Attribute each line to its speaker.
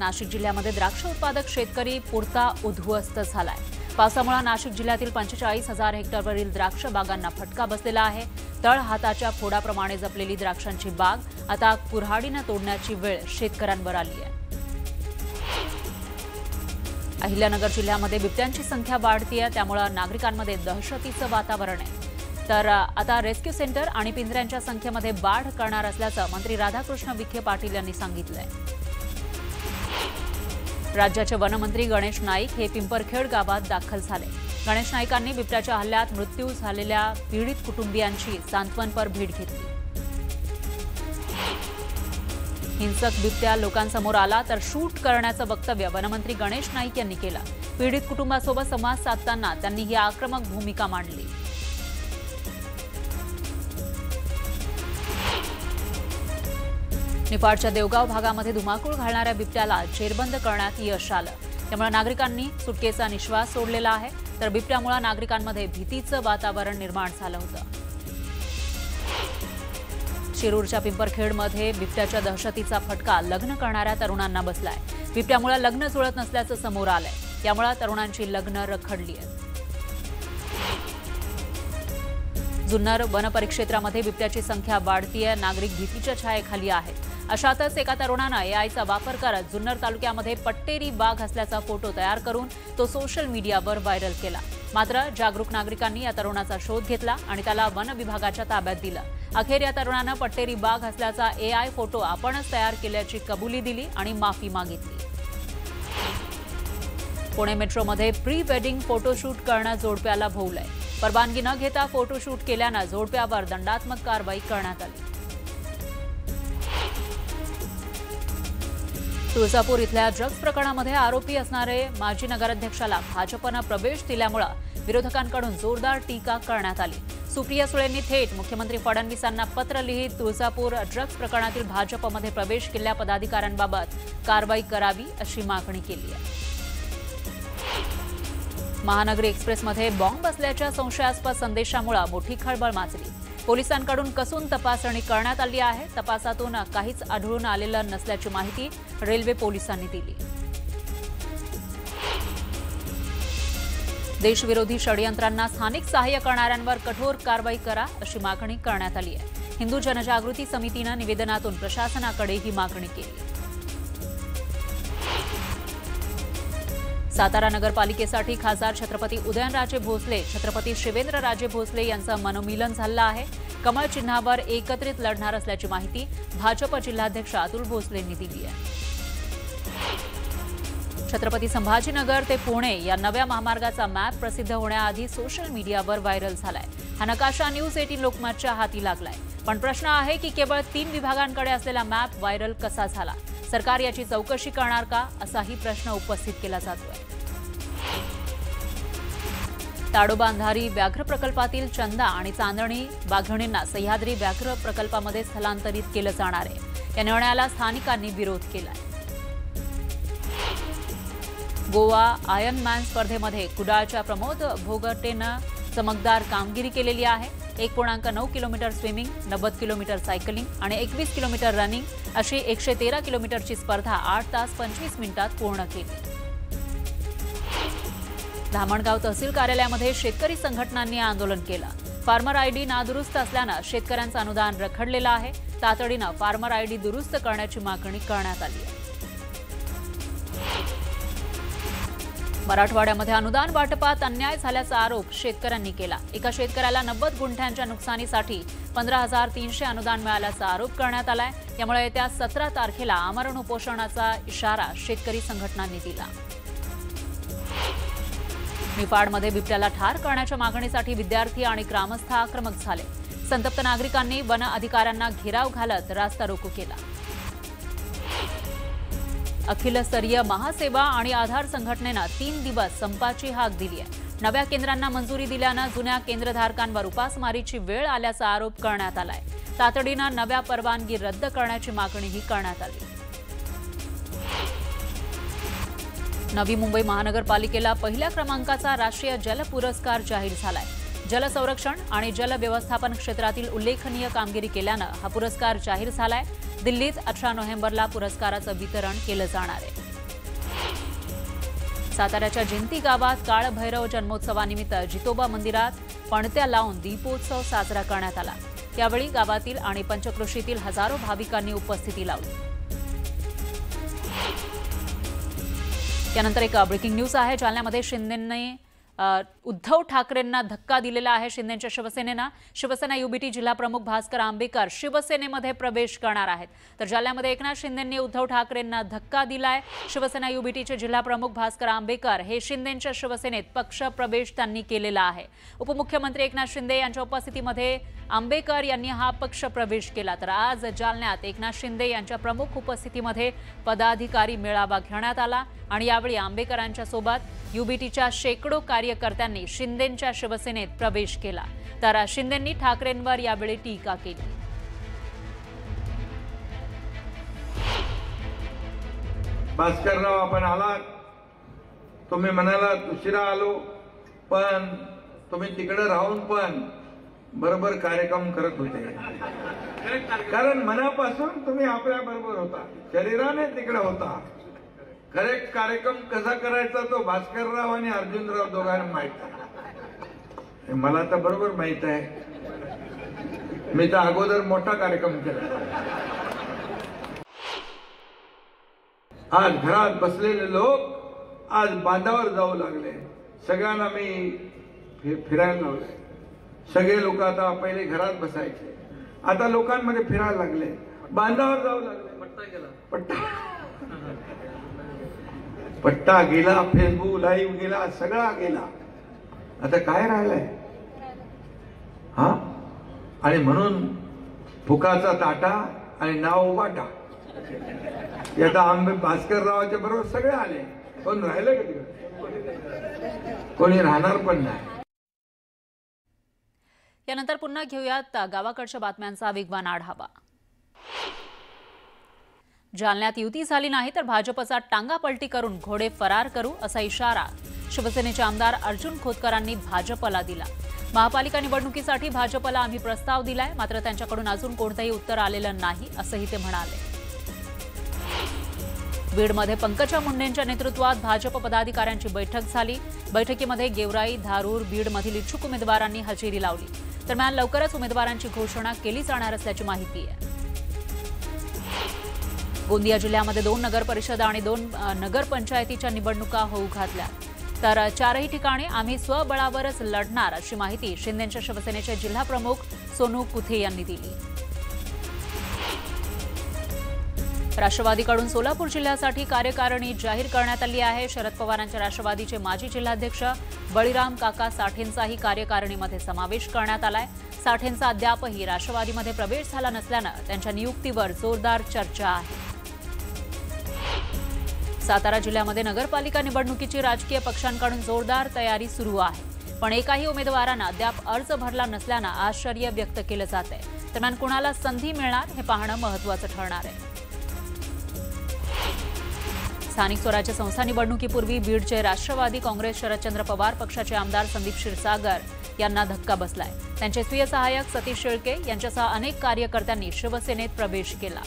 Speaker 1: नाशिक जिल्ह्यामध्ये द्राक्ष उत्पादक शेतकरी पुरता उद्ध्वस्त झालाय। पावसामुळे नाशिक जिल्ह्यातील 45,000 हेक्टरवरील द्राक्ष बागांना फटका बसलेला आहे। तळ हाताच्या फोडाप्रमाणे जपलेली द्राक्षांची बाग आता कुऱ्हाडीने तोडण्याची वेळ शेतकऱ्यांवर आली आहे। अहिल्यानगर जिल्ह्यामध्ये बिबट्यांची संख्या वाढतीये, त्यामुळे नागरिकांमध्ये दहशतीचं वातावरण आहे। तर आता रेस्क्यू सेंटर आणि पिंजऱ्यांच्या संख्येमध्ये वाढ करणार असल्याचं मंत्री राधाकृष्ण विखे पाटील यांनी सांगितलंय। राज्याचे वनमंत्री गणेश नाईक हे पिंपरखेड गावात दाखल झाले। गणेश नाईकांनी बिबट्याच्या हल्ल्यात मृत्यू झालेल्या पीडित कुटुंबियांची सांत्वनपर भेट घेतली। हिंसक बिबट्या लोकांसमोर आला तर शूट करण्याचं वक्तव्य वनमंत्री गणेश नाईक यांनी केलं। पीडित कुटुंबासोबत संवाद साधताना त्यांनी ही आक्रमक भूमिका मांडली। निफाडच्या देवगाव भागामध्ये धुमाकूळ घालणाऱ्या बिबट्याला जेरबंद करण्यात यश आलं, त्यामुळे नागरिकांनी सुटकेचा निश्वास सोडलेला आहे। तर बिबट्यामुळे नागरिकांमध्ये भीतीचं वातावरण निर्माण झालं होतं। शिरूरच्या पिंपरखेडमध्ये बिबट्याच्या दहशतीचा फटका लग्न करणाऱ्या तरुणांना बसलाय। बिबट्यामुळे लग्न जुळत नसल्याचं समोर आलंय, त्यामुळे तरुणांची लग्न रखडली आहेत। जुन्नर वन परिक्षेत्रामध्ये बिबट्याची संख्या वाढतीये, नागरिक भीतीच्या छायेखाली आहेत। अशातच एका तरुणानं एआयचा वापर करत जुन्नर तालुक्यामध्ये पट्टेरी वाघ असल्याचा फोटो तयार करून तो सोशल मीडियावर व्हायरल केला। मात्र जागरूक नागरिकांनी या तरुणाचा शोध घेतला आणि त्याला वन विभागाच्या ताब्यात दिलं। अखेर या तरुणानं पट्टेरी वाघ असल्याचा एआय फोटो आपणच तयार केल्याची कबुली दिली आणि माफी मागितली। पुणे मेट्रोमध्ये प्री वेडिंग फोटोशूट करणं जोडप्याला भोवलंय। परवानगी न घेता फोटोशूट केल्यानं जोडप्यावर दंडात्मक कारवाई करण्यात आली। तुळजापूर इथल्या ड्रग्ज प्रकरणामध्ये आरोपी असणारे माजी नगराध्यक्षाला भाजपनं प्रवेश दिल्यामुळे विरोधकांकडून जोरदार टीका करण्यात आली। सुप्रिया सुळेंनी थेट मुख्यमंत्री फडणवीसांना पत्र लिहित तुळजापूर ड्रग्ज प्रकरणातील भाजपमध्ये प्रवेश केलेल्या पदाधिकाऱ्यांबाबत कारवाई करावी अशी मागणी केली आहे। महानगरी एक्सप्रेसमध्ये बॉम्ब असल्याच्या संशयास्पद संदेशामुळे मोठी खळबळ माजली। पोलिसांकडून कसून तपासणी करण्यात आली आहे। तपासातून काहीच आढळून आलेलं नसल्याची माहिती रेल्वे पोलिसांनी दिली। देशविरोधी षडयंत्रांना स्थानिक सहाय्य करणाऱ्यांवर कठोर कारवाई करा अशी मागणी करण्यात आली आहे। हिंदू जनजागृती समितीनं निवेदनातून प्रशासनाकडे ही मागणी केली। सातारा नगरपालिकेसाठी खासदार छत्रपती उदयनराजे भोसले, छत्रपती शिवेंद्रराजे भोसले यांचं मनोमिलन झालं आहे। कमळ चिन्हावर एकत्रित लढणार असल्याची माहिती भाजप जिल्हाध्यक्ष अतुल भोसलेंनी दिली आहे। छत्रपती संभाजीनगर ते पुणे या नव्या महामार्गाचा मॅप प्रसिद्ध होण्याआधी सोशल मीडियावर व्हायरल झालाय। हा नकाशा न्यूज 18 लोकमतच्या हाती लागलाय, पण प्रश्न आहे की केवळ 3 विभागांकडे असलेला मॅप व्हायरल कसा झाला? सरकार याची चौकशी करणार का, असाही प्रश्न उपस्थित केला जातोय। ताडोबा अंधारी व्याघ्र प्रकल्पातील चंदा आणि चांदणी वाघिणींना सह्याद्री व्याघ्र प्रकल्पामध्ये स्थलांतरित केलं जाणार आहे। या निर्णयाला स्थानिकांनी विरोध केलाय। गोवा आयर्नमॅन स्पर्धेमध्ये कुडाळच्या प्रमोद भोगटेनं चमकदार कामगिरी केलेली आहे। 1.9 किलोमीटर स्विमिंग, 90 किलोमीटर सायकलिंग आणि 21 किलोमीटर रनिंग अशी 113 किलोमीटरची स्पर्धा 8 तास 25 मिनिटात पूर्ण केली। धामणगाव तहसील कार्यालयामध्ये शेतकरी संघटनांनी आंदोलन केलं। फार्मर आयडी नादुरुस्त असल्यानं शेतकऱ्यांचं अनुदान रखडलेलं आहे। तातडीनं फार्मर आयडी दुरुस्त करण्याची मागणी करण्यात आली आहे। मराठवाड्यामध्ये अनुदान वाटपात अन्याय झाल्याचा आरोप शेतकऱ्यांनी केला। एका शेतकऱ्याला 90 गुंठ्यांच्या नुकसानीसाठी 15,300 अनुदान मिळाल्याचा आरोप करण्यात आलाय। त्यामुळे येत्या 17 तारखेला आमरण उपोषणाचा इशारा शेतकरी संघटनांनी दिला। निफाडमध्ये बिबट्याला ठार करण्याच्या मागणीसाठी विद्यार्थी आणि ग्रामस्थ आक्रमक झाले। संतप्त नागरिकांनी वन अधिकाऱ्यांना घेराव घालत रास्ता रोको केला। अखिलस्तरीय महासेवा आणि आधार संघटनेनं 3 दिवस संपाची हाक दिली आहे। नव्या केंद्रांना मंजुरी दिल्यानं जुन्या केंद्रधारकांवर उपासमारीची वेळ आल्याचा आरोप करण्यात आलाय। तातडीनं नव्या परवानगी रद्द करण्याची मागणीही करण्यात आली। नवी मुंबई महानगरपालिकेला पहिल्या क्रमांकाचा राष्ट्रीय जल पुरस्कार जाहीर झालाय। जल संरक्षण आणि जल व्यवस्थापन क्षेत्रातील उल्लेखनीय कामगिरी केल्यानं हा पुरस्कार जाहीर झालाय। दिल्लीत 18 नोव्हेंबरला पुरस्काराचं वितरण केलं जाणार आहे। साताऱ्याच्या जिंती गावात काळभैरव जन्मोत्सवानिमित्त जितोबा मंदिरात पणत्या लावून दीपोत्सव साजरा करण्यात आला। यावेळी गावातील आणि पंचक्रोशीतील हजारो भाविकांनी उपस्थिती लावली। त्यानंतर एक ब्रेकिंग न्यूज आहे। जालन्यामध्ये शिंदेंनी उद्धव ठाकरेंना धक्का दिलेला आहे। शिंदेंच्या शिवसेनेनं शिवसेना युबीटी जिल्हा प्रमुख भास्कर आंबेकर शिवसेनेमध्ये प्रवेश करणार आहेत। तर जालन्यामध्ये एकनाथ शिंदेंनी उद्धव ठाकरेंना धक्का दिलाय। शिवसेना युबीटीचे जिल्हा प्रमुख भास्कर आंबेकर हे शिंदेंच्या शिवसेनेत पक्ष प्रवेश त्यांनी केलेला आहे। उपमुख्यमंत्री एकनाथ शिंदे यांच्या उपस्थितीमध्ये आंबेकर यांनी हा पक्ष प्रवेश केला। तर आज जालन्यात एकनाथ शिंदे यांच्या प्रमुख उपस्थितीमध्ये पदाधिकारी मेळावा घेण्यात आला आणि यावेळी आंबेकरांच्या सोबत युबीटीच्या शेकडो कार्यकर्त्यांनी शिंदेंच्या शिवसेनेत प्रवेश केला। तर शिंदेंनी ठाकरेंवर यावेळी टीका केली।
Speaker 2: भास्करराव, आपण आलात, तुम्ही म्हणाला उशिरा आलो, पण तुम्ही तिकडे राहून पण बरोबर कार्यक्रम करत होते, कारण मनापासून तुम्ही आपल्या बरोबर होता, शरीराने तिकडे होता। करेक्ट कार्यक्रम कसा करायचा तो भास्करराव आणि अर्जुनराव दोघांना माहित आहे। मला तर बरोबर माहित आहे, मी तर अगोदर मोठा कार्यक्रम केला। आज घरात बसलेले लोक आज बांधावर जाऊ लागले। सगळ्यांना मी फिरायला लावले। सगळे लोक आता पहिले घरात बसायचे, आता लोकांमध्ये फिरायला लागले, बांधावर जाऊ लागले। पट्टा गेला, फेसबुक लाईव्ह गेला, सगळा गेला, आता काय राहिलंय? हा, आणि म्हणून फुकाचा ताटा आणि नाव वाटा। आता आंबे भास्कररावाच्या बरोबर सगळे आले, कोण राहिले का तिकडे? कोणी राहणार पण नाही।
Speaker 1: यानंतर पुन्हा घेऊयात गावाकडच्या बातम्यांचा वेगवान आढावा। जालन्यात युती झाली नाही तर भाजपचा टांगा पलटी करून घोडे फरार करू असा इशारा शिवसेनेचे आमदार अर्जुन खोतकरांनी भाजपला दिला। महापालिका निवडणुकीसाठी भाजपला आम्ही प्रस्ताव दिलाय, मात्र त्यांच्याकडून अजून कोणतेही उत्तर आलेलं नाही असंही ते म्हणाले। बीडमध्ये पंकजा मुंडेंच्या नेतृत्वात भाजप पदाधिकाऱ्यांची बैठक झाली। बैठकीमध्ये गेवराई, धारूर, बीडमधील इच्छुक उमेदवारांनी हजेरी लावली। दरम्यान लवकरच उमेदवारांची घोषणा केली जाणार असल्याची माहिती आहे। गोंदिया जिल्ह्यामध्ये 2 नगर परिषद आणि 2 नगर पंचायतीच्या निवडणुका होऊ घातल्या। तर 4ही ठिकाणी आम्ही स्वबळावरच लढणार अशी माहिती शिंदेंच्या शिवसेनेचे जिल्हा प्रमुख सोनू कुथे यांनी दिली। राष्ट्रवादीकडून सोलापूर जिल्ह्यासाठी कार्यकारिणी जाहीर करण्यात आली आहे। शरद पवारांच्या राष्ट्रवादीचे माजी जिल्हाध्यक्ष बळीराम काका साठेंचाही कार्यकारिणीमध्ये समावेश करण्यात आलाय। साठेंचा अद्यापही राष्ट्रवादीमध्ये प्रवेश झाला नसल्यानं त्यांच्या नियुक्तीवर जोरदार चर्चा आहे। सातारा जिल्ह्यामध्ये नगरपालिका निवडणुकीची राजकीय पक्षांकडून जोरदार तयारी सुरू आहे, पण एकाही उमेदवारानं अद्याप अर्ज भरला नसल्यानं आश्चर्य व्यक्त केलं जात आहे। दरम्यान कुणाला संधी मिळणार हे पाहणं महत्त्वाचं ठरणार आहे। स्थानिक स्वराज्य संस्था निवडणुकीपूर्वी बीडचे राष्ट्रवादी काँग्रेस शरदचंद्र पवार पक्षाचे आमदार संदीप क्षीरसागर यांना धक्का बसलाय। त्यांचे स्वीय सहाय्यक सतीश शेळके यांच्यासह अनेक कार्यकर्त्यांनी शिवसेनेत प्रवेश केला।